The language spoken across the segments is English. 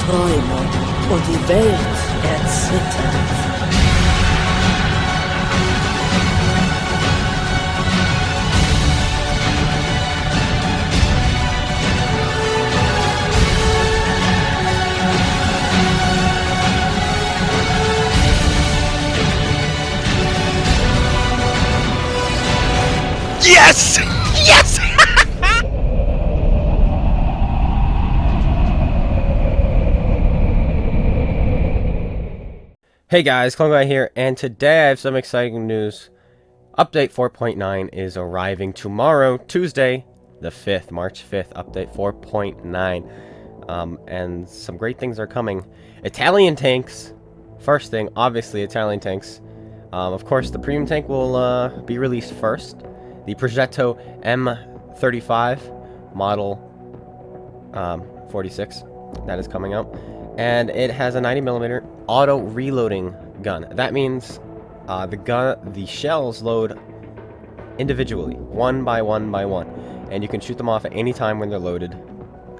träumen und die Welt erzittert. Yes! Yes! Hey guys, Clone Guy here, and today I have some exciting news. Update 4.9 is arriving tomorrow, Tuesday, the 5th, March 5th, update 4.9. And some great things are coming. Italian tanks. First thing, obviously, Italian tanks. Of course, the premium tank will be released first. The Progetto M35 Model 46, that is coming out. And it has a 90mm auto reloading gun. That means the shells load individually, one by one by one, and you can shoot them off at any time when they're loaded.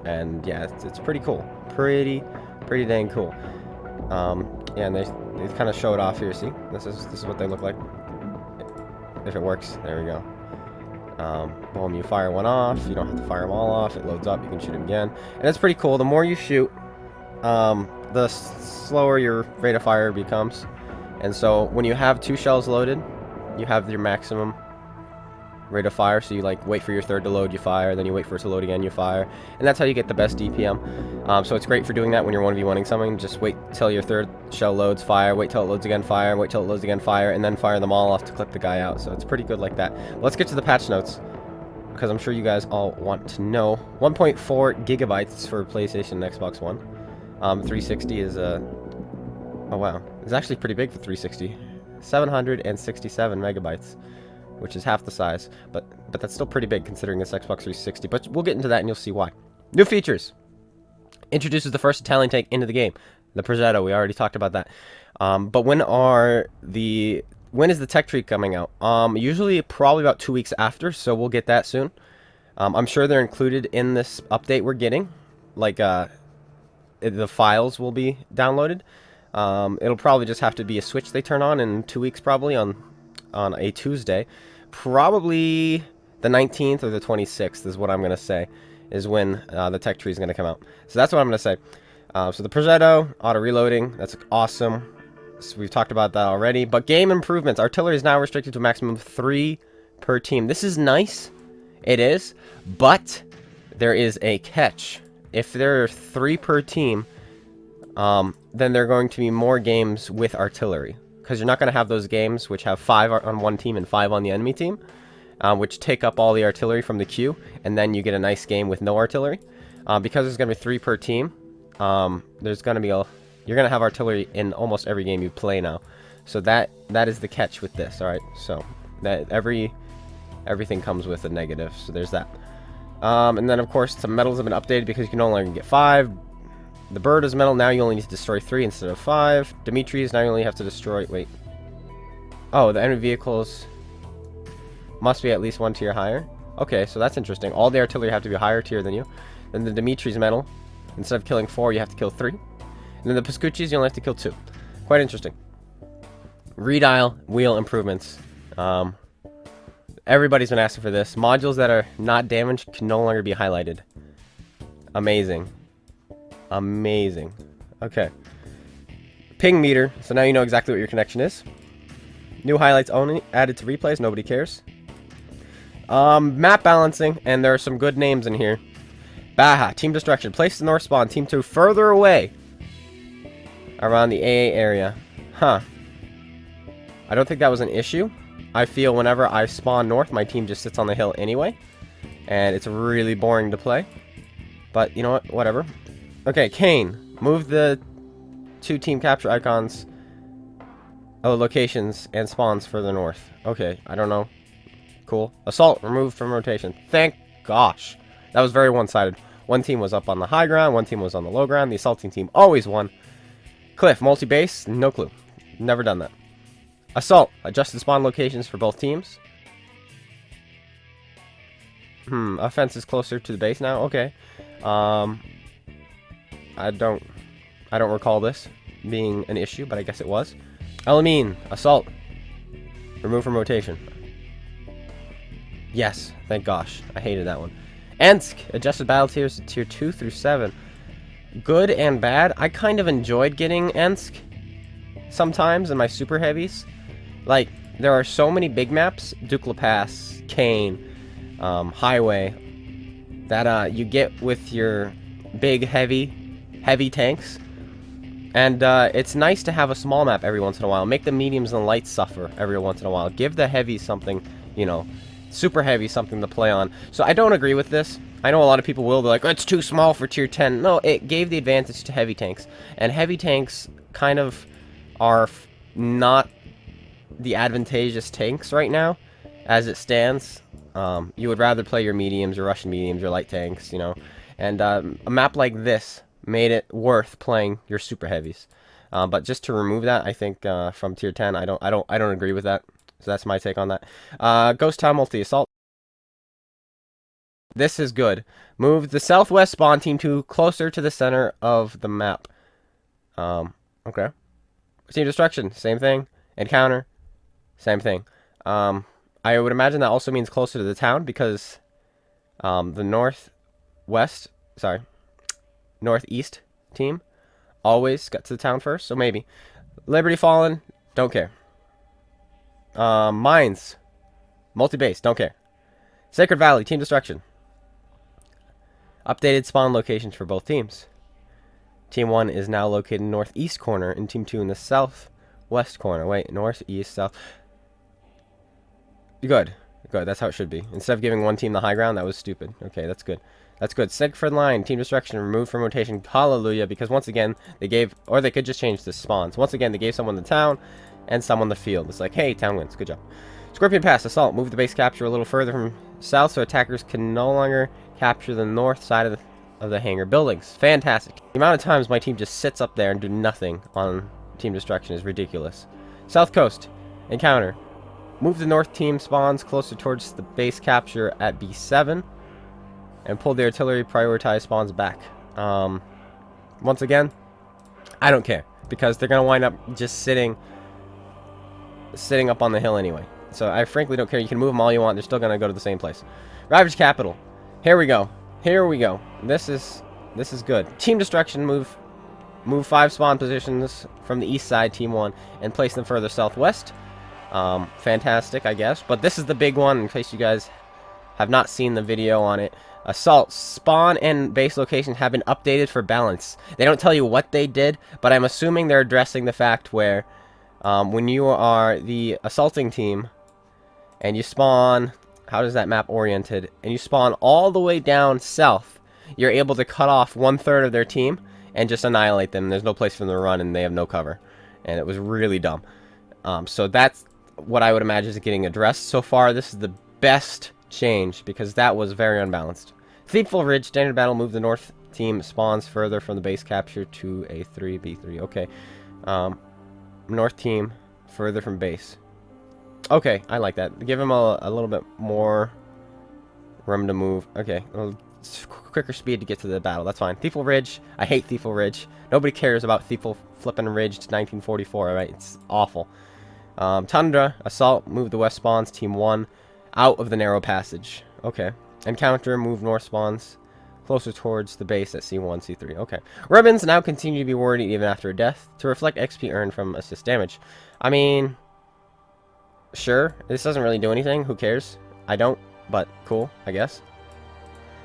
And yeah, it's pretty cool, pretty dang cool. Yeah, and they kind of show it off here. See, this is what they look like. If it works, there we go. Boom, you fire one off, you don't have to fire them all off, it loads up, you can shoot them again, and it's pretty cool. The more you shoot, the slower your rate of fire becomes. And so when you have 2 shells loaded, you have your maximum rate of fire. So you like wait for your third to load, you fire, then you wait for it to load again, you fire, and that's how you get the best DPM. So it's great for doing that when you're 1v1ing something. Just wait till your third shell loads, fire, wait till it loads again, fire, wait till it loads again, fire, and then fire them all off to clip the guy out. So it's pretty good like that. Let's get to the patch notes, because I'm sure you guys all want to know. 1.4 gigabytes for PlayStation and Xbox One. 360 is oh wow, it's actually pretty big for 360. 767 megabytes, which is half the size, but that's still pretty big considering this Xbox 360. But we'll get into that and you'll see why. New features. Introduces the first Italian tank into the game, the Progetto. We already talked about that. But when is the tech tree coming out? Usually probably about 2 weeks after, so we'll get that soon. I'm sure they're included in this update we're getting. Like the files will be downloaded. It'll probably just have to be a switch they turn on in 2 weeks, probably on a Tuesday. Probably the 19th or the 26th is what I'm going to say, is when the tech tree is going to come out. So that's what I'm going to say. So the Progetto, auto reloading, that's awesome. So we've talked about that already. But game improvements. Artillery is now restricted to a maximum of 3 per team. This is nice. It is. But there is a catch. If there are 3 per team, then there are going to be more games with artillery. Because you're not going to have those games which have 5 on one team and 5 on the enemy team, which take up all the artillery from the queue, and then you get a nice game with no artillery. Because there's going to be 3 per team, there's going to be you're going to have artillery in almost every game you play now. So that is the catch with this. All right, so that everything comes with a negative. So there's that. And then of course some medals have been updated because you can no longer get 5. The bird is metal, now you only need to destroy 3 instead of 5. Dimitri's, now you only have to destroy... Wait. Oh, the enemy vehicles must be at least 1 tier higher. Okay, so that's interesting. All the artillery have to be a higher tier than you. Then the Dimitri's metal, instead of killing 4, you have to kill 3. And then the Pascucci's, you only have to kill 2. Quite interesting. Redial wheel improvements. Everybody's been asking for this. Modules that are not damaged can no longer be highlighted. Amazing. Amazing. Okay. Ping meter. So now you know exactly what your connection is. New highlights only added to replays. Nobody cares. Map balancing. And there are some good names in here. Baja. Team destruction. Place the north spawn. Team 2 further away. Around the AA area. Huh. I don't think that was an issue. I feel whenever I spawn north, my team just sits on the hill anyway. And it's really boring to play. But you know what? Whatever. Okay, Kane. Move the 2 team capture icons. Oh, locations and spawns further north. Okay, I don't know. Cool. Assault removed from rotation. Thank gosh. That was very one-sided. One team was up on the high ground, one team was on the low ground. The assaulting team always won. Cliff, multi-base, no clue. Never done that. Assault, adjusted spawn locations for both teams. Offense is closer to the base now. Okay. I don't I don't recall this being an issue, but I guess it was. Elamine, Assault. Remove from rotation. Yes, thank gosh. I hated that one. Ensk, adjusted battle tiers to tier 2 through 7. Good and bad. I kind of enjoyed getting Ensk sometimes in my super heavies. Like, there are so many big maps, Dukla Pass, Kane, Highway, that you get with your big heavy tanks. And it's nice to have a small map every once in a while. Make the mediums and lights suffer every once in a while. Give the heavies something, you know, super heavy something to play on. So I don't agree with this. I know a lot of people will be like, oh, it's too small for tier 10. No, it gave the advantage to heavy tanks. And heavy tanks kind of are not the advantageous tanks right now, as it stands. You would rather play your mediums, your Russian mediums, your light tanks, you know. And a map like this made it worth playing your super heavies. But just to remove that, I think from tier 10, I don't agree with that. So that's my take on that. Ghost Town multi-assault. This is good. Move the southwest spawn team to closer to the center of the map. Okay. Team destruction, same thing. Encounter, same thing. I would imagine that also means closer to the town because the northeast team always got to the town first, so maybe. Liberty Fallen, don't care. Mines, multi-base, don't care. Sacred Valley, team destruction. Updated spawn locations for both teams. Team 1 is now located in the northeast corner, and Team 2 in the southwest corner. Wait, northeast, south. Good. Good, that's how it should be. Instead of giving one team the high ground, that was stupid. Okay, that's good. That's good. Sigfrid line, team destruction, removed from rotation. Hallelujah, because once again, they gave, or they could just change the spawns. Once again, they gave someone the town and someone the field. It's like, hey, town wins. Good job. Scorpion Pass, assault. Move the base capture a little further from south so attackers can no longer capture the north side of the hangar buildings. Fantastic. The amount of times my team just sits up there and do nothing on team destruction is ridiculous. South Coast, encounter. Move the north team spawns closer towards the base capture at B7 and pull the artillery prioritized spawns back. Once again, I don't care because they're going to wind up just sitting up on the hill anyway. So I frankly don't care. You can move them all you want. They're still going to go to the same place. Ravage Capital. Here we go. Here we go. This is good. Team destruction, move 5 spawn positions from the east side, team 1, and place them further southwest. Fantastic, I guess. But this is the big one, in case you guys have not seen the video on it. Assault, spawn, and base location have been updated for balance. They don't tell you what they did, but I'm assuming they're addressing the fact where when you are the assaulting team and you spawn, how is that map oriented, and you spawn all the way down south, you're able to cut off 1/3 of their team and just annihilate them. There's no place for them to run and they have no cover. And it was really dumb. So that's what I would imagine is getting addressed. So far, this is the best change because that was very unbalanced. Thieful Ridge, standard battle, move the north team spawns further from the base capture to A3, B3. Okay. North team further from base. Okay, I like that. Give him a little bit more room to move. Okay, a little quicker speed to get to the battle. That's fine. Thieful Ridge. I hate Thieful Ridge. Nobody cares about Thieful flipping Ridge to 1944, right? It's awful. Tundra, assault, move the west spawns, team 1, out of the narrow passage. Okay. Encounter, move north spawns, closer towards the base at C1, C3. Okay. Ribbons now continue to be worded even after a death to reflect XP earned from assist damage. I mean, sure. This doesn't really do anything. Who cares? I don't, but cool, I guess.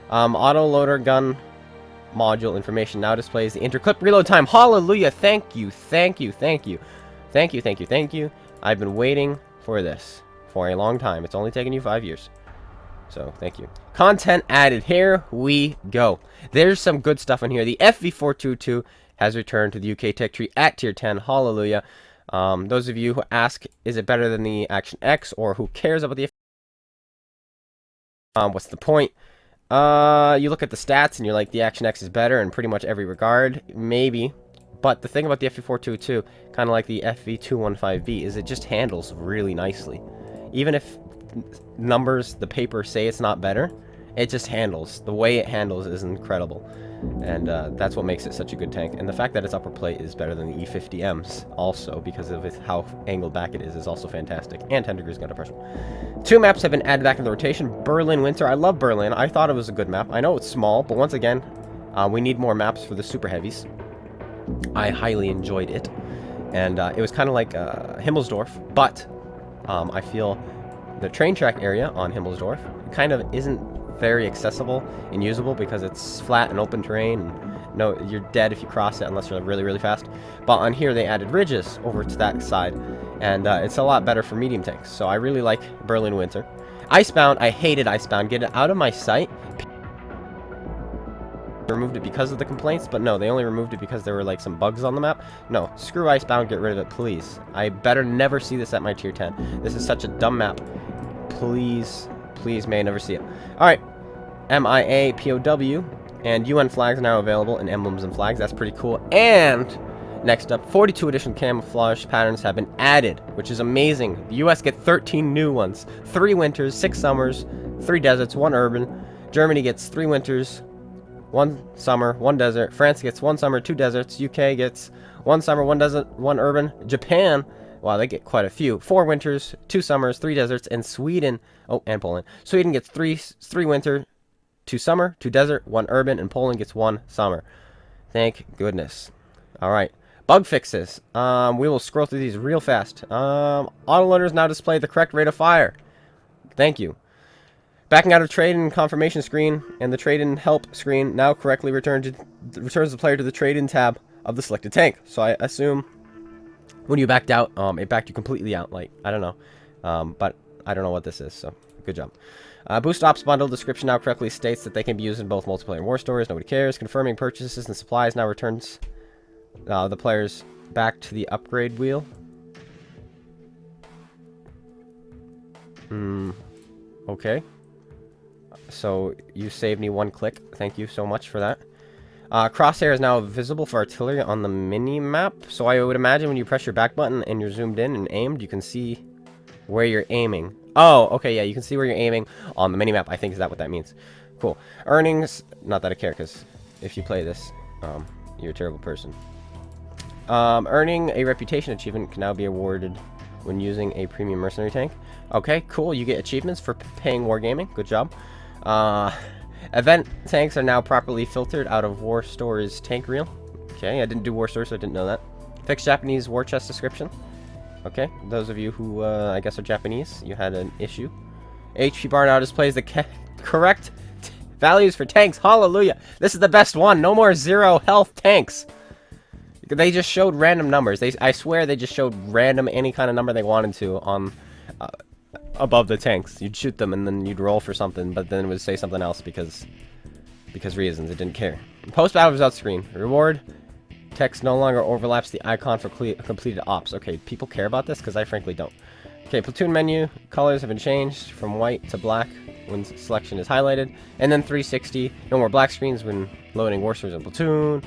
Auto loader gun module information now displays the interclip reload time. Hallelujah. Thank you. Thank you. Thank you. Thank you. Thank you. Thank you. I've been waiting for this for a long time. It's only taken you 5 years. So, thank you. Content added. Here we go. There's some good stuff in here. The FV422 has returned to the UK tech tree at tier 10. Hallelujah. Those of you who ask, is it better than the Action X, or who cares about the what's the point? You look at the stats and you're like, the Action X is better in pretty much every regard. Maybe. But the thing about the FV422, kind of like the FV215B, is it just handles really nicely. Even if numbers, the paper say it's not better, It just handles. The way it handles is incredible. And that's what makes it such a good tank. And the fact that its upper plate is better than the E50M's also, because of how angled back it is also fantastic. And 10 degrees gun depression. 2 maps have been added back into the rotation. Berlin Winter. I love Berlin. I thought it was a good map. I know it's small, but once again, we need more maps for the super heavies. I highly enjoyed it. And it was kind of like Himmelsdorf, but I feel the train track area on Himmelsdorf kind of isn't very accessible and usable because it's flat and open terrain. And no, you're dead if you cross it unless you're really, really fast. But on here, they added ridges over to that side, and it's a lot better for medium tanks. So I really like Berlin Winter. Icebound, I hated Icebound. Get it out of my sight. Removed it because of the complaints, but no, they only removed it because there were like some bugs on the map. No, screw Icebound, get rid of it, please. I better never see this at my tier 10. This is such a dumb map. Please, please, may I never see it. Alright, MIA, POW, and UN flags are now available in emblems and flags. That's pretty cool. And next up, 42 edition camouflage patterns have been added, which is amazing. The US get 13 new ones. 3 winters, 6 summers, 3 deserts, 1 urban. Germany gets 3 winters, 1 summer, 1 desert. France gets 1 summer, 2 deserts. UK gets 1 summer, 1 desert, 1 urban. Japan, wow, they get quite a few. 4 winters, 2 summers, 3 deserts. And Sweden, oh, and Poland. Sweden gets 3 winter, 2 summer, 2 desert, 1 urban. And Poland gets 1 summer. Thank goodness. Alright. Bug fixes. We will scroll through these real fast. Autoloaders now display the correct rate of fire. Thank you. Backing out of trade-in confirmation screen and the trade-in help screen now correctly returns the player to the trade-in tab of the selected tank. So I assume when you backed out, it backed you completely out. Like, I don't know. But I don't know what this is, so good job. Boost Ops bundle description now correctly states that they can be used in both multiplayer and war stories. Nobody cares. Confirming purchases and supplies now returns the players back to the upgrade wheel. Okay. So you saved me 1 click. Thank you so much for that. Crosshair is now visible for artillery on the mini-map. So I would imagine when you press your back button and you're zoomed in and aimed, you can see where you're aiming. Oh, okay, yeah, you can see where you're aiming on the mini-map. I think is that what that means. Cool. Earnings, not that I care, because if you play this, you're a terrible person. Earning a reputation achievement can now be awarded when using a premium mercenary tank. Okay, cool. You get achievements for paying wargaming. Good job. Event tanks are now properly filtered out of War Stories tank reel. Okay, I didn't do War Stories, so I didn't know that. Fixed Japanese war chest description. Okay, those of you who I guess are Japanese, you had an issue. HP bar now displays the correct values for tanks. Hallelujah! This is the best one. No more 0 health tanks. They just showed random numbers. I swear they just showed random any kind of number they wanted to on above the tanks. You'd shoot them and then you'd roll for something, but then it would say something else because reasons. It didn't care. Post battle results screen. Reward text no longer overlaps the icon for completed ops. Okay, people care about this because I frankly don't. Okay, platoon menu colors have been changed from white to black when selection is highlighted, and then 360. No more black screens when loading war stories and platoon.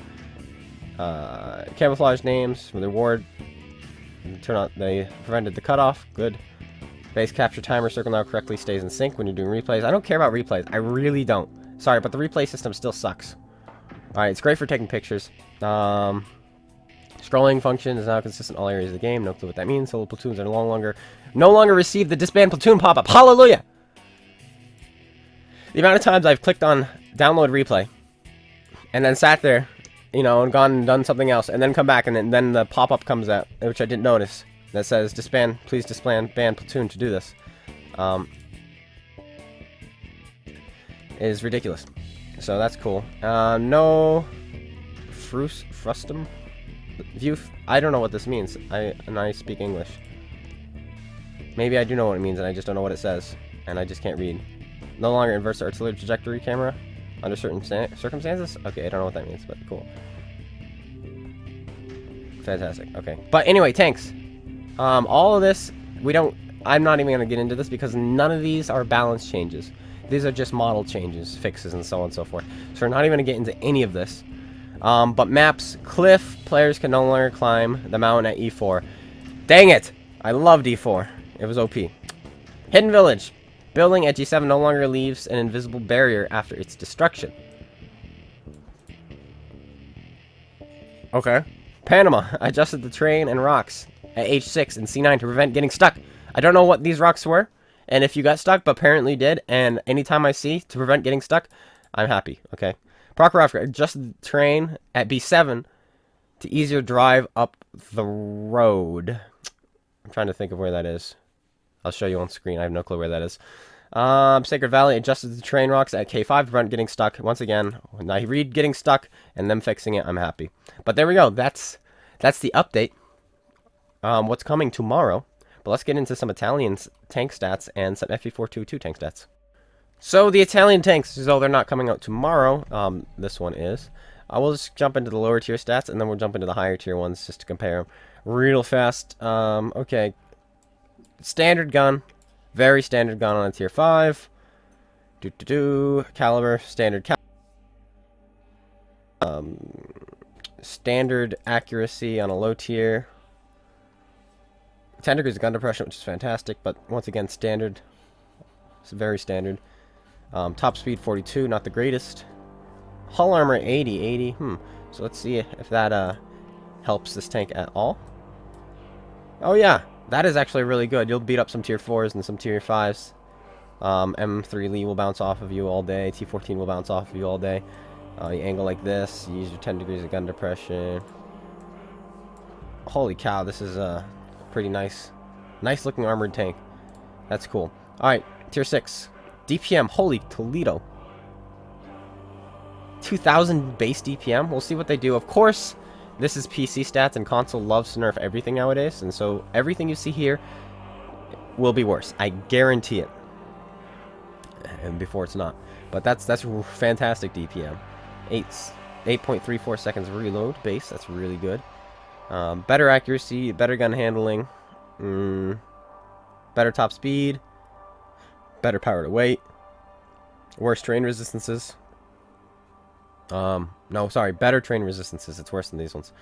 Camouflage names from the reward. Turn on. They prevented the cutoff. Good. Base capture timer circle now correctly stays in sync when you're doing replays. I don't care about replays. I really don't. Sorry, but the replay system still sucks. Alright, it's great for taking pictures. Scrolling function is now consistent in all areas of the game. No clue what that means. Solo platoons are no longer receive the disband platoon pop-up. Hallelujah! The amount of times I've clicked on download replay and then sat there, you know, and gone and done something else, and then come back, and then the pop-up comes out, which I didn't notice, that says disband, please disband platoon to do this, is ridiculous. So that's cool. No frustum view. I don't know what this means. I speak English. Maybe I do know what it means, and I just don't know what it says, and I just can't read. No longer inverts the artillery trajectory camera under certain circumstances. Okay, I don't know what that means, but cool. Fantastic. Okay, but anyway, tanks. All of this, I'm not even going to get into this because none of these are balance changes. These are just model changes, fixes, and so on and so forth. So we're not even going to get into any of this. But maps, cliff, players can no longer climb the mountain at E4. Dang it! I loved E4. It was OP. Hidden Village. Building at G7 no longer leaves an invisible barrier after its destruction. Okay. Panama adjusted the terrain and rocks at H6 and C9 to prevent getting stuck. I don't know what these rocks were, and if you got stuck, but apparently you did, and anytime I see to prevent getting stuck, I'm happy, okay? Prokhorov adjusted the terrain at B7 to easier drive up the road. I'm trying to think of where that is. I'll show you on screen. I have no clue where that is. Sacred Valley adjusted the terrain rocks at K5 to prevent getting stuck. Once again, when I read getting stuck and them fixing it, I'm happy. But there we go. That's the update. What's coming tomorrow. But let's get into some Italian tank stats and some FE422 tank stats. So the Italian tanks, though they're not coming out tomorrow, this one is. I will just jump into the lower tier stats, and then we'll jump into the higher tier ones just to compare them real fast. Okay. Standard gun. Very standard gun on a tier 5. Caliber. Standard standard accuracy on a low tier. 10 degrees of gun depression, which is fantastic, but once again, standard. It's very standard. Top speed 42, not the greatest. Hull armor 80. So let's see if that helps this tank at all. Oh yeah, that is actually really good. You'll beat up some tier 4s and some tier 5s. M3 Lee will bounce off of you all day. T14 will bounce off of you all day. You angle like this. You use your 10 degrees of gun depression. Holy cow, this is a pretty nice looking armored tank. That's cool. Alright, tier 6. DPM, holy Toledo. 2000 base DPM. We'll see what they do. Of course, this is PC stats, and console loves to nerf everything nowadays, and so everything you see here will be worse. I guarantee it. And before it's not. But that's fantastic DPM. 8.34 seconds reload base. That's really good. Better accuracy, better gun handling, better top speed, better power to weight, worse terrain resistances. No, sorry, better terrain resistances. It's worse than these ones.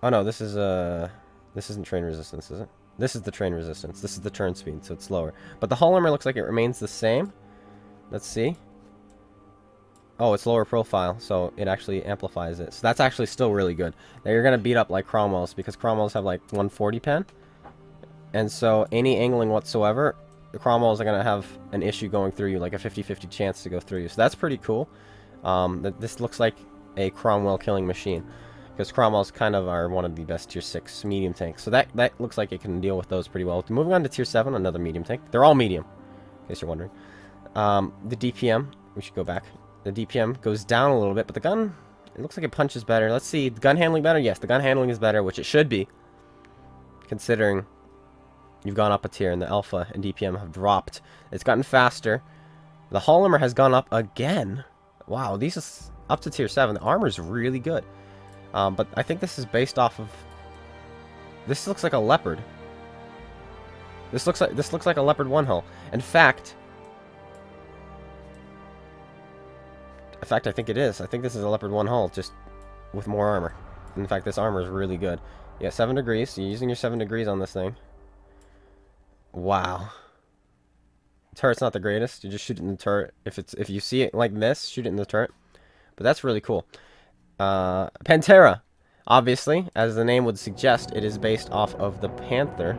Oh no, this isn't terrain resistance, is it? This is the terrain resistance. This is the turn speed, so it's slower. But the hull armor looks like it remains the same. Let's see. Oh, it's lower profile, so it actually amplifies it. So that's actually still really good. Now you're going to beat up like Cromwell's, because Cromwell's have like 140 pen. And so any angling whatsoever, the Cromwells are going to have an issue going through you, like a 50-50 chance to go through you. So that's pretty cool. This looks like a Cromwell killing machine, because Cromwells kind of are one of the best tier 6 medium tanks. So that looks like it can deal with those pretty well. Moving on to tier 7, another medium tank. They're all medium, in case you're wondering. The DPM, we should go back. The DPM goes down a little bit, but the gun, it looks like it punches better. Let's see, the gun handling better? Yes, the gun handling is better, which it should be, considering you've gone up a tier and the alpha and DPM have dropped. It's gotten faster. The hull armor has gone up again. Wow, these is up to tier 7. The armor is really good. But I think this is based off of... This looks like a Leopard. This looks like a Leopard 1 hull. In fact, I think it is. I think this is a Leopard 1 hull, just with more armor. In fact, this armor is really good. Yeah, 7 degrees. So you're using your 7 degrees on this thing. Wow. Turret's not the greatest. You just shoot it in the turret. If you see it like this, shoot it in the turret. But that's really cool. Pantera. Obviously, as the name would suggest, it is based off of the Panther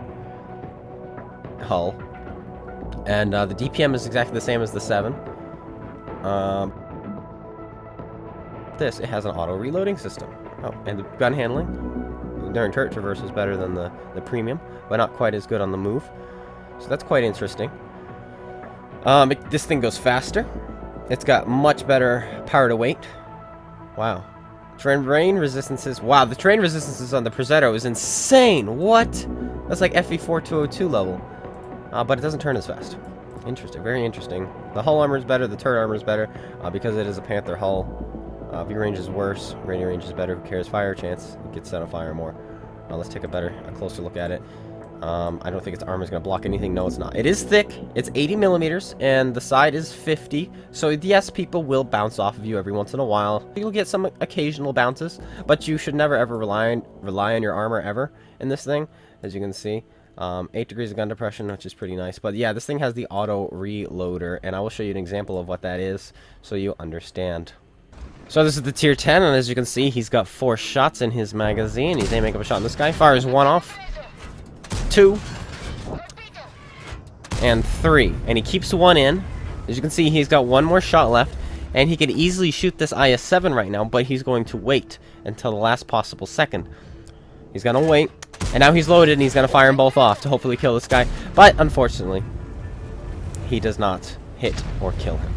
hull. And the DPM is exactly the same as the 7. It has an auto reloading system. Oh, and the gun handling during turret traverse is better than the premium, but not quite as good on the move. So that's quite interesting. This thing goes faster. It's got much better power to weight. Wow. Terrain resistances. Wow, the terrain resistances on the Progetto is insane. What? That's like FE4202 level. But it doesn't turn as fast. Interesting. Very interesting. The hull armor is better. The turret armor is better because it is a Panther hull. View range is worse. Radio range is better. Who cares? Fire chance. It gets set on fire more. Let's take a closer look at it. I don't think its armor is going to block anything. No, it's not. It is thick. It's 80 millimeters, and the side is 50. So yes, people will bounce off of you every once in a while. You'll get some occasional bounces, but you should never ever rely on your armor ever in this thing, as you can see. 8 degrees of gun depression, which is pretty nice. But yeah, this thing has the auto reloader, and I will show you an example of what that is so you understand. So this is the tier 10, and as you can see, he's got 4 shots in his magazine. He's aiming up a shot in this guy. Fires 1 off, 2, and 3. And he keeps 1 in. As you can see, he's got 1 more shot left, and he could easily shoot this IS-7 right now, but he's going to wait until the last possible second. He's going to wait, and now he's loaded, and he's going to fire them both off to hopefully kill this guy. But, unfortunately, he does not hit or kill him.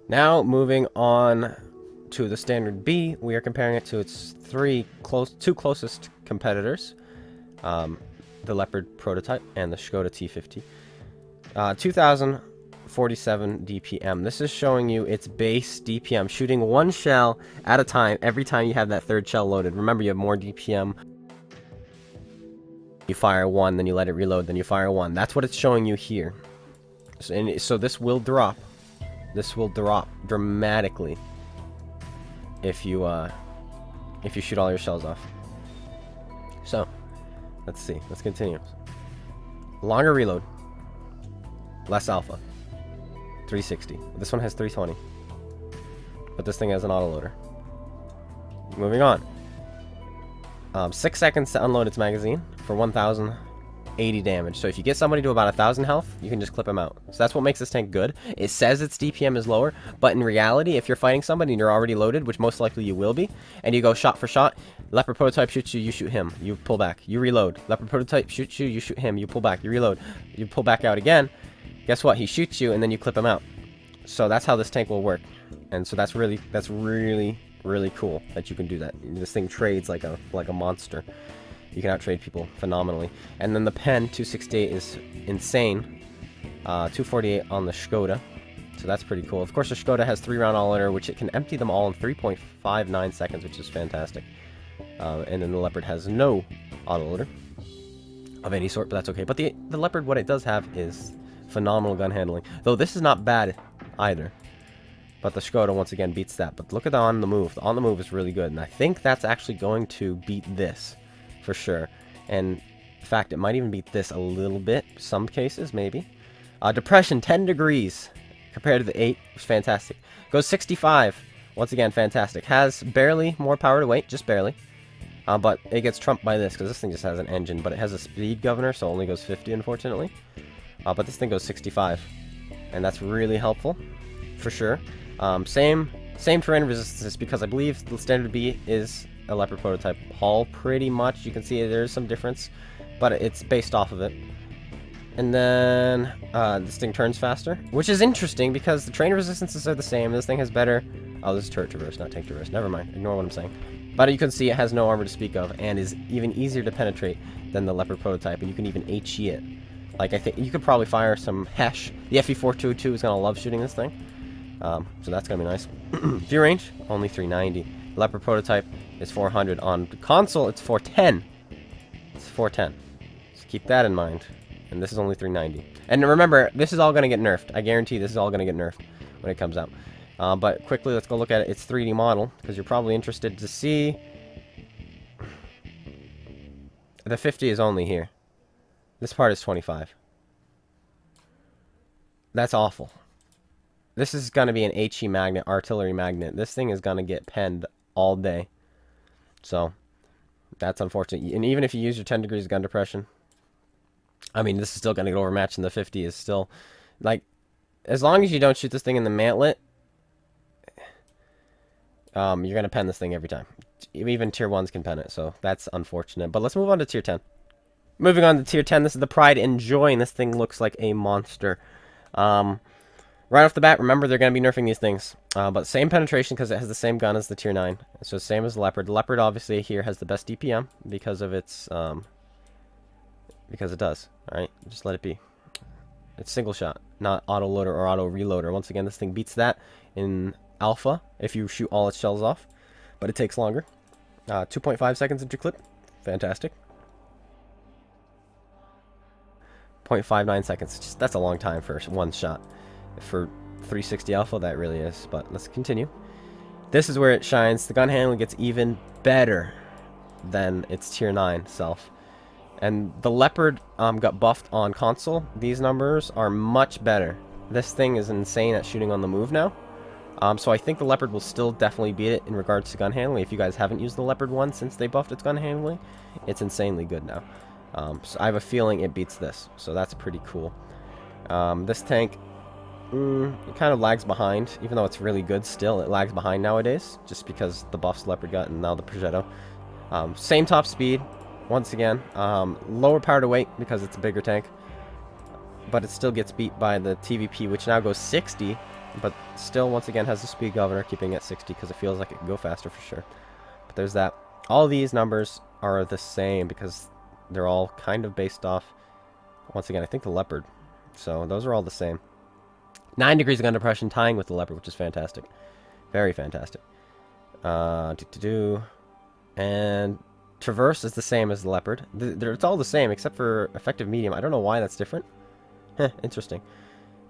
Now, moving on to the standard B, we are comparing it to its two closest competitors, the Leopard prototype and the Škoda T50. 2047 DPM. This is showing you its base DPM, shooting 1 shell at a time every time you have that 3rd shell loaded. Remember, you have more DPM. You fire 1, then you let it reload, then you fire 1. That's what it's showing you here. So this will drop. This will drop dramatically if you shoot all your shells off. So, let's see. Let's continue. Longer reload. Less alpha. 360. This one has 320. But this thing has an autoloader. Moving on. 6 seconds to unload its magazine for 1,080 damage. So if you get somebody to about 1,000 health, you can just clip them out. So that's what makes this tank good. It says its DPM is lower, but in reality, if you're fighting somebody and you're already loaded, which most likely you will be, and you go shot for shot, Leopard prototype shoots you, you shoot him, you pull back, you reload. Leopard prototype shoots you, you shoot him, you pull back, you reload. You pull back out again. Guess what? He shoots you, and then you clip him out. So that's how this tank will work. And so that's really cool that you can do that. This thing trades like a monster. You can outtrade people phenomenally. And then the pen 268 is insane. 248 on the Škoda. So that's pretty cool. Of course, the Škoda has 3-round autoloader, which it can empty them all in 3.59 seconds, which is fantastic. And then the Leopard has no autoloader of any sort, but that's okay. But the Leopard, what it does have is phenomenal gun handling. Though this is not bad either. But the Škoda, once again, beats that. But look at the on the move. The on the move is really good. And I think that's actually going to beat this for sure. And in fact, it might even beat this a little bit. Some cases, maybe. Depression, 10 degrees compared to the 8. It's fantastic. Goes 65. Once again, fantastic. Has barely more power to weight. Just barely. But it gets trumped by this because this thing just has an engine. But it has a speed governor, so it only goes 50, unfortunately. But this thing goes 65. And that's really helpful. For sure. Same terrain resistance, because I believe the standard B is a Leopard prototype hull pretty much. You can see there's some difference, but it's based off of it. And then this thing turns faster, which is interesting because the terrain resistances are the same. This thing has better... Oh, this is turret traverse, not tank traverse. Never mind. Ignore what I'm saying. But you can see it has no armor to speak of and is even easier to penetrate than the Leopard prototype, and you can even HE it. Like, I think you could probably fire some Hesh. The FE422 is going to love shooting this thing. So that's going to be nice. View range, only 390. Leopard prototype is 400. On console, it's 410. It's 410. So keep that in mind. And this is only 390. And remember, this is all going to get nerfed. I guarantee this is all going to get nerfed when it comes out. But quickly, let's go look at it. Its 3D model, because you're probably interested to see. The 50 is only here. This part is 25. That's awful. This is going to be an HE magnet, artillery magnet. This thing is going to get penned all day. So, that's unfortunate. And even if you use your 10 degrees of gun depression, I mean, this is still going to get overmatched, and the 50 is still, like, as long as you don't shoot this thing in the mantlet, you're going to pen this thing every time. Even tier 1s can pen it, so that's unfortunate. But let's move on to tier 10. Moving on to tier 10, this is the Pride and Joy, and this thing looks like a monster. Right off the bat, remember they're going to be nerfing these things. But same penetration because it has the same gun as the tier 9. So same as the Leopard. The Leopard obviously here has the best DPM because of its... because it does. Alright, just let it be. It's single shot, not auto loader or auto reloader. Once again, this thing beats that in alpha if you shoot all its shells off. But it takes longer. 2.5 seconds into clip. Fantastic. 0.59 seconds. That's a long time for one shot. For 360 alpha, that really is. But let's continue. This is where it shines. The gun handling gets even better than its tier 9 self. And the Leopard got buffed on console. These numbers are much better. This thing is insane at shooting on the move now. So I think the Leopard will still definitely beat it in regards to gun handling. If you guys haven't used the Leopard 1 since they buffed its gun handling, it's insanely good now. So I have a feeling it beats this. So that's pretty cool. This tank, it kind of lags behind. Even though it's really good still, it lags behind nowadays. Just because the buffs Leopard got and now the Progetto. Same top speed. Once again, lower power to weight because it's a bigger tank. But it still gets beat by the TVP, which now goes 60. But still, once again, has the speed governor, keeping it at 60 because it feels like it can go faster for sure. But there's that. All these numbers are the same because they're all kind of based off, once again, I think the Leopard. So those are all the same. 9 degrees of gun depression, tying with the Leopard, which is fantastic. Very fantastic. And Traverse is the same as the Leopard. It's all the same except for effective medium. I don't know why that's different. Interesting.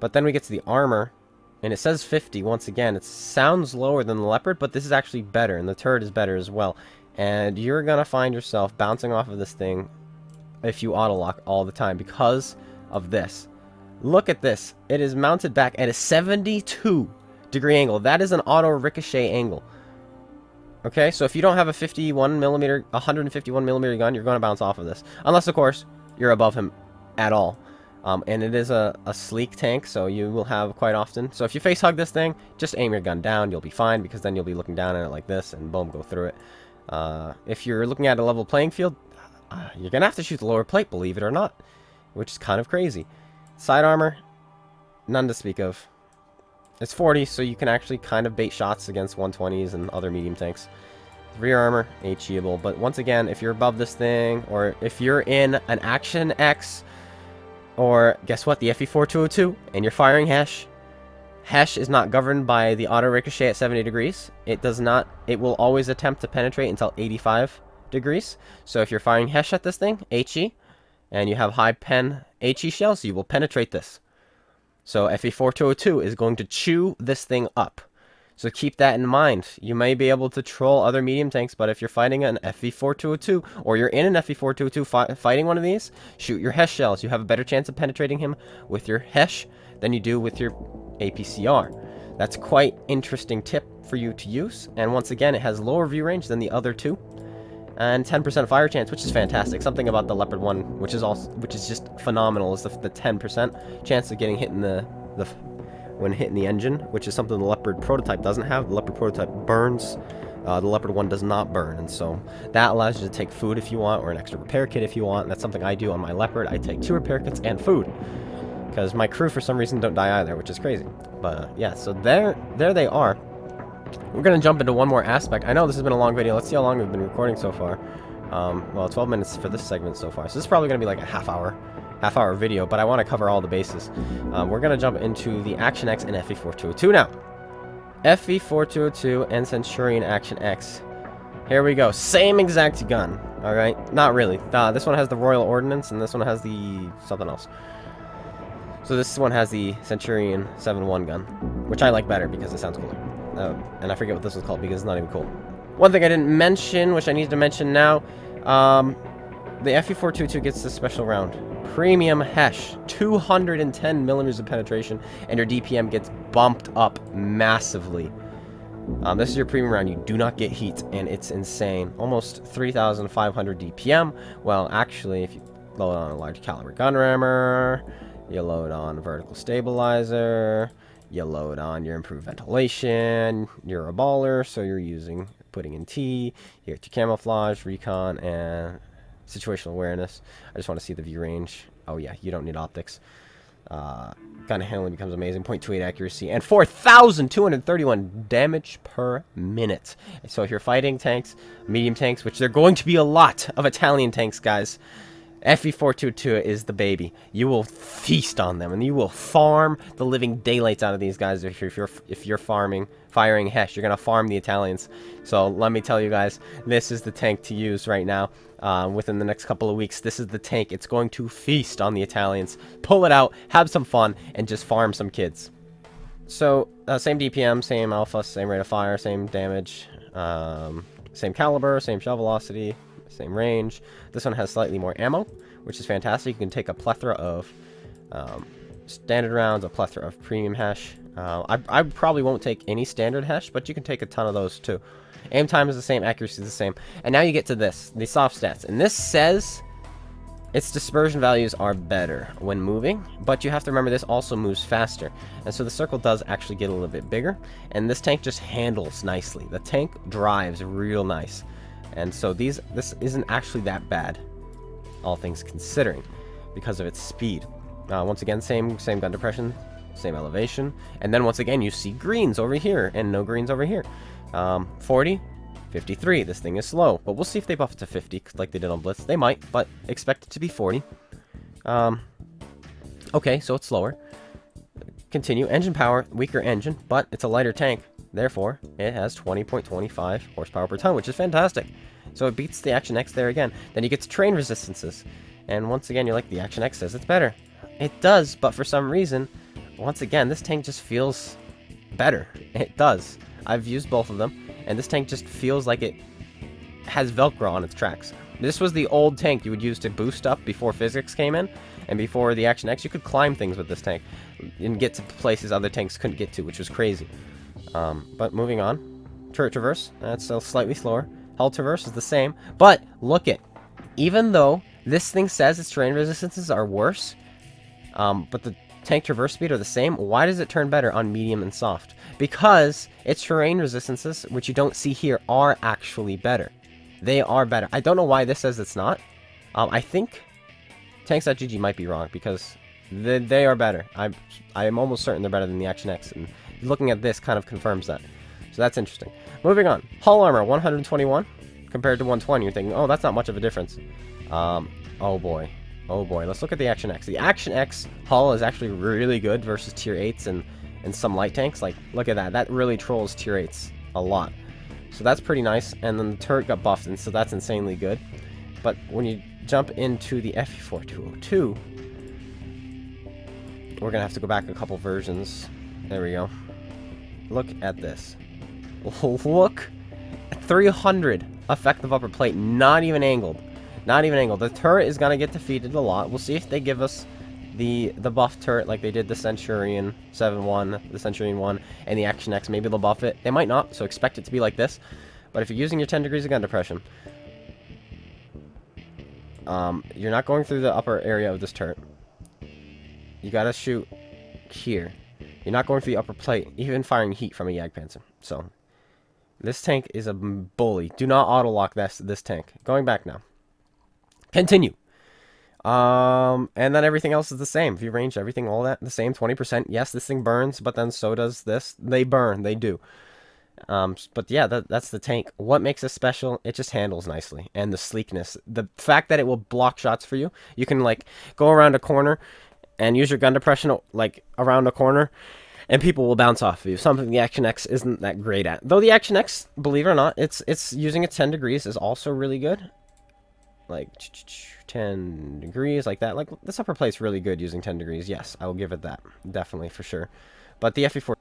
But then we get to the armor. And it says 50 once again. It sounds lower than the Leopard, but this is actually better. And the turret is better as well. And you're going to find yourself bouncing off of this thing if you auto-lock all the time because of this. Look at this. It is mounted back at a 72-degree angle. That is an auto-ricochet angle. Okay, so if you don't have a 151mm gun, you're going to bounce off of this. Unless, of course, you're above him at all. And it is a sleek tank, so you will have quite often. So if you face hug this thing, just aim your gun down. You'll be fine, because then you'll be looking down at it like this, and boom, go through it. If you're looking at a level playing field, you're going to have to shoot the lower plate, believe it or not. Which is kind of crazy. Side armor, none to speak of. It's 40, so you can actually kind of bait shots against 120s and other medium tanks. Rear armor, HEable. But once again, if you're above this thing, or if you're in an Action X, or guess what, the FE4202, and you're firing Hesh. Hesh is not governed by the auto ricochet at 70 degrees. It does not. It will always attempt to penetrate until 85 degrees. So if you're firing Hesh at this thing, HE, and you have high pen HE shells, you will penetrate this. So FE4202 is going to chew this thing up. So keep that in mind. You may be able to troll other medium tanks, but if you're fighting an FE4202, or you're in an FE4202 fighting one of these, shoot your Hesh shells. You have a better chance of penetrating him with your Hesh than you do with your APCR. That's quite interesting tip for you to use. And once again, it has lower view range than the other two. And 10% fire chance, which is fantastic. Something about the Leopard 1, which is just phenomenal, is the 10% chance of getting hit in when hitting the engine, which is something the Leopard prototype doesn't have. The Leopard prototype burns. The Leopard 1 does not burn, and so that allows you to take food if you want, or an extra repair kit if you want. And that's something I do on my Leopard. I take 2 repair kits and food, because my crew for some reason don't die either, which is crazy. But yeah, so there they are. We're gonna jump into one more aspect. I know this has been a long video. Let's see how long we've been recording so far. Well, 12 minutes for this segment so far, so this is probably gonna be like a half hour video, but I want to cover all the bases. We're going to jump into the Action X and FE4202 now. FE4202 and Centurion Action X. Here we go. Same exact gun. Alright? Not really. This one has the Royal Ordnance, and this one has the something else. So this one has the Centurion 7.1 gun, which I like better because it sounds cooler. And I forget what this one's called because it's not even cool. One thing I didn't mention, which I need to mention now, the FE422 gets this special round. Premium Hesh, 210 millimeters of penetration, and your DPM gets bumped up massively. This is your premium round. You do not get heat, and it's insane. Almost 3,500 DPM. Well, actually, if you load on a large caliber gun rammer, you load on a vertical stabilizer, you load on your improved ventilation, you're a baller, so you're putting in T, you get your camouflage, recon, and situational awareness. I just want to see the view range. Oh yeah, you don't need optics. Gun handling becomes amazing. 0.28 accuracy and 4,231 damage per minute. So if you're fighting tanks, medium tanks, which they're going to be a lot of Italian tanks, guys, FE422 is the baby. You will feast on them, and you will farm the living daylights out of these guys. If you're firing Hesh, you're gonna farm the Italians. So let me tell you guys, this is the tank to use right now. Within the next couple of weeks, this is the tank. It's going to feast on the Italians. Pull it out, have some fun, and just farm some kids. So same DPM, same alpha, same rate of fire, same damage, same caliber, same shell velocity. same range. This one has slightly more ammo, which is fantastic. You can take a plethora of standard rounds, a plethora of premium hash. I probably won't take any standard hash, but you can take a ton of those too. Aim time is the same, accuracy is the same. And now you get to this, the soft stats. And this says its dispersion values are better when moving, but you have to remember this also moves faster. And so the circle does actually get a little bit bigger, and this tank just handles nicely. The tank drives real nice. And so this isn't actually that bad, all things considering, because of its speed. Once again, same gun depression, same elevation, and then once again you see greens over here and no greens over here. 40, 53. This thing is slow, but we'll see if they buff it to 50 like they did on Blitz. They might, but expect it to be 40. Okay, so it's slower. Continue. Engine power, weaker engine, but it's a lighter tank. Therefore, it has 20.25 horsepower per ton, which is fantastic. So it beats the Action X there again. Then you get to terrain resistances. And once again, you're like, the Action X says it's better. It does, but for some reason, once again, this tank just feels better. It does. I've used both of them, and this tank just feels like it has Velcro on its tracks. This was the old tank you would use to boost up before physics came in, and before the Action X. You could climb things with this tank and get to places other tanks couldn't get to, which was crazy. But moving on, turret traverse, that's still slightly slower. Hull traverse is the same, but look it. Even though this thing says its terrain resistances are worse, but the tank traverse speed are the same, why does it turn better on medium and soft? Because its terrain resistances, which you don't see here, are actually better. They are better. I don't know why this says it's not. I think tanks.gg might be wrong, because they are better. I am almost certain they're better than the Action X, and looking at this kind of confirms that. So that's interesting. Moving on. Hull armor, 121 compared to 120. You're thinking, oh, that's not much of a difference. Oh boy. Oh boy, let's look at the Action X. The Action X hull is actually really good versus tier 8s and some light tanks. Like, look at that. That really trolls tier 8s a lot. So that's pretty nice. And then the turret got buffed, and so that's insanely good. But when you jump into the FE4202, we're going to have to go back a couple versions. There we go. Look at this. Look. 300 effective upper plate, not even angled. Not even angled. The turret is going to get defeated a lot. We'll see if they give us the buff turret like they did the Centurion 7-1, the Centurion 1, and the Action X. Maybe they'll buff it. They might not, so expect it to be like this. But if you're using your 10 degrees of gun depression, you're not going through the upper area of this turret. You got to shoot here. You're not going through the upper plate, even firing heat from a Jagdpanzer. So, this tank is a bully. Do not auto-lock this tank. Going back now. Continue. And then everything else is the same. If you range everything, all that, the same, 20%. Yes, this thing burns, but then so does this. They burn. They do. But yeah, that's the tank. What makes it special? It just handles nicely. And the sleekness. The fact that it will block shots for you. You can, like, go around a corner and use your gun depression, like, around a corner, and people will bounce off of you. Something the Action X isn't that great at. Though the Action X, believe it or not, it's using it 10 degrees is also really good. Like 10 degrees, like that. Like, this upper plate's really good using 10 degrees. Yes, I will give it that. Definitely, for sure. But the FE4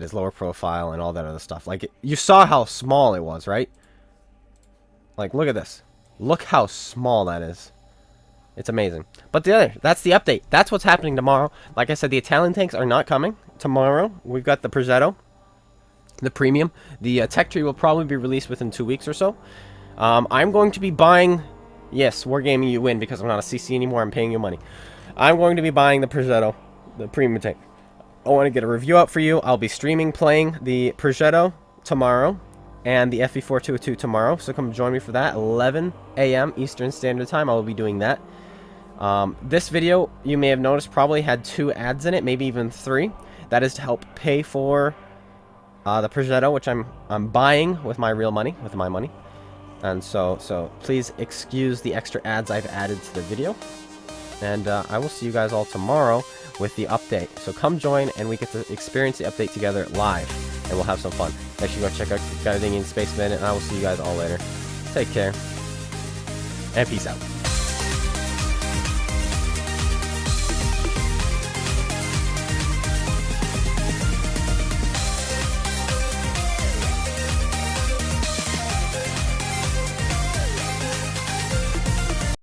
is lower profile and all that other stuff. Like, you saw how small it was, right? Like, look at this. Look how small that is. It's amazing. But that's the update. That's what's happening tomorrow. Like I said, the Italian tanks are not coming tomorrow. We've got the Progetto, the premium. The tech tree will probably be released within 2 weeks or so. I'm going to be buying... Yes, Wargaming, you win because I'm not a CC anymore. I'm paying you money. I'm going to be buying the Progetto, the premium tank. I want to get a review out for you. I'll be streaming playing the Progetto tomorrow and the FE4202 tomorrow. So come join me for that. 11 a.m. Eastern Standard Time. I will be doing that. This video, you may have noticed, probably had 2 ads in it, maybe even 3. That is to help pay for the Progetto, which I'm buying with my real money, with my money. And so please excuse the extra ads I've added to the video. And I will see you guys all tomorrow with the update. So come join, and we get to experience the update together live, and we'll have some fun. Make sure you go check out GotADingy in Space Minute, and I will see you guys all later. Take care, and peace out.